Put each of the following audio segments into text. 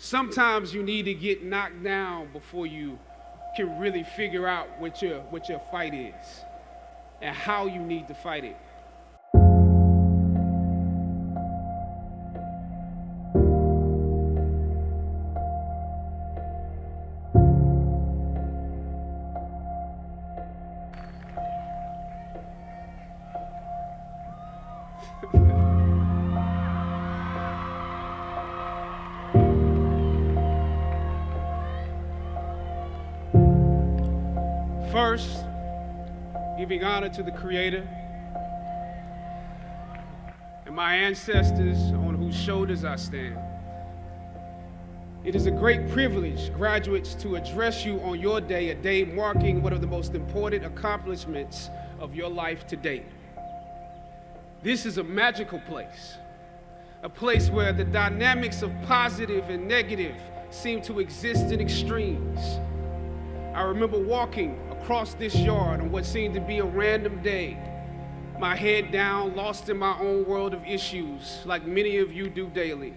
Sometimes you need to get knocked down before you can really figure out what your fight is and how you need to fight it. First, giving honor to the Creator and my ancestors on whose shoulders I stand. It is a great privilege, graduates, to address you on your day, a day marking one of the most important accomplishments of your life to date. This is a magical place, a place where the dynamics of positive and negative seem to exist in extremes. I remember walking across this yard on what seemed to be a random day, my head down, lost in my own world of issues, like many of you do daily.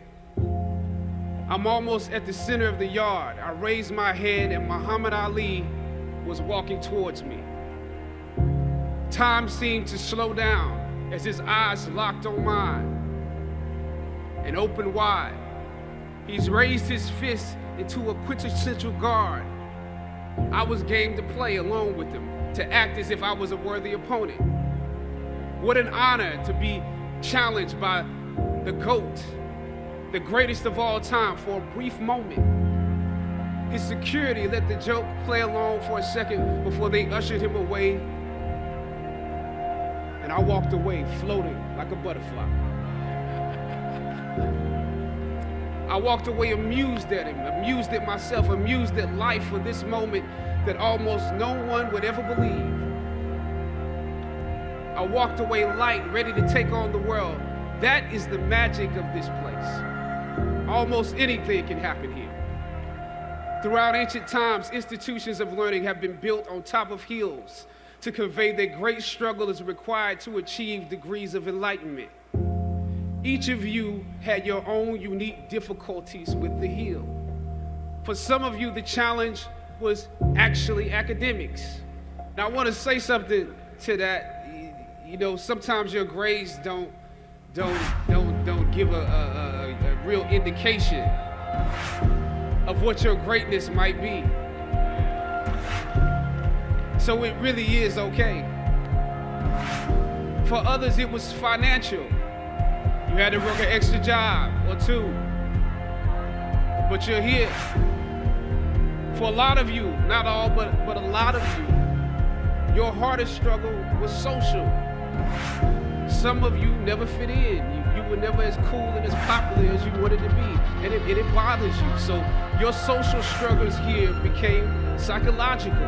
I'm almost at the center of the yard. I raised my head and Muhammad Ali was walking towards me. Time seemed to slow down as his eyes locked on mine and opened wide. He's raised his fist into a quintessential guard. I was game to play along with him, to act as if I was a worthy opponent. What an honor to be challenged by the GOAT, the greatest of all time, for a brief moment. His security let the joke play along for a second before they ushered him away, and I walked away floating like a butterfly. I walked away amused at him, amused at myself, amused at life for this moment that almost no one would ever believe. I walked away light, ready to take on the world. That is the magic of this place. Almost anything can happen here. Throughout ancient times, institutions of learning have been built on top of hills to convey that great struggle is required to achieve degrees of enlightenment. Each of you had your own unique difficulties with the hill. For some of you, the challenge was actually academics. Now, I want to say something to that. You know, sometimes your grades don't give a real indication of what your greatness might be. So it really is okay. For others, it was financial. You had to work an extra job or two, but you're here. For a lot of you, not all, but a lot of you, your hardest struggle was social. Some of you never fit in. You were never as cool and as popular as you wanted to be, and it bothers you. So your social struggles here became psychological.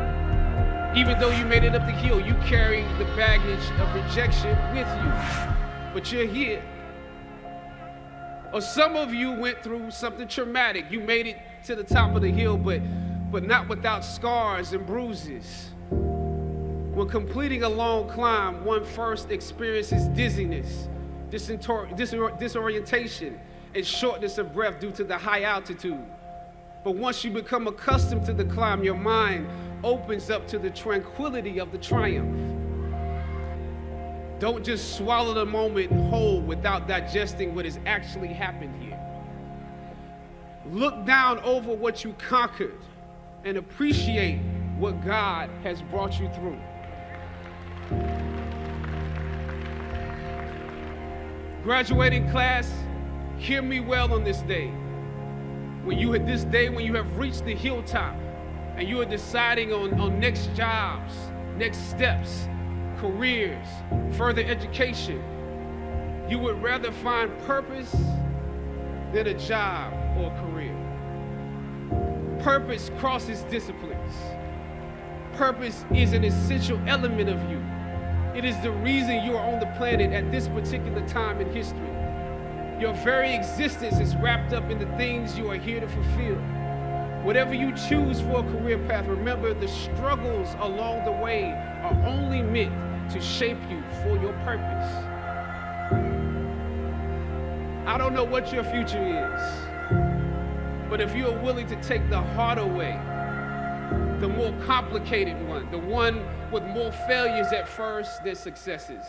Even though you made it up the hill, you carry the baggage of rejection with you, but you're here. Or some of you went through something traumatic. You made it to the top of the hill, but not without scars and bruises. When completing a long climb, one first experiences dizziness, disorientation, and shortness of breath due to the high altitude. But once you become accustomed to the climb, your mind opens up to the tranquility of the triumph. Don't just swallow the moment whole without digesting what has actually happened here. Look down over what you conquered and appreciate what God has brought you through. Graduating class, hear me well on this day. When you have reached the hilltop and you are deciding on next jobs, next steps, careers, further education, you would rather find purpose than a job or a career. Purpose crosses disciplines. Purpose is an essential element of you. It is the reason you are on the planet at this particular time in history. Your very existence is wrapped up in the things you are here to fulfill. Whatever you choose for a career path, remember the struggles along the way are only meant to shape you for your purpose. I don't know what your future is, But if you're willing to take the harder way, the more complicated one, the one with more failures at first than successes,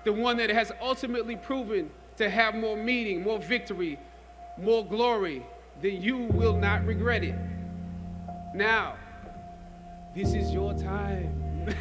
the one that has ultimately proven to have more meaning, more victory, more glory, then you will not regret it. Now, this is your time.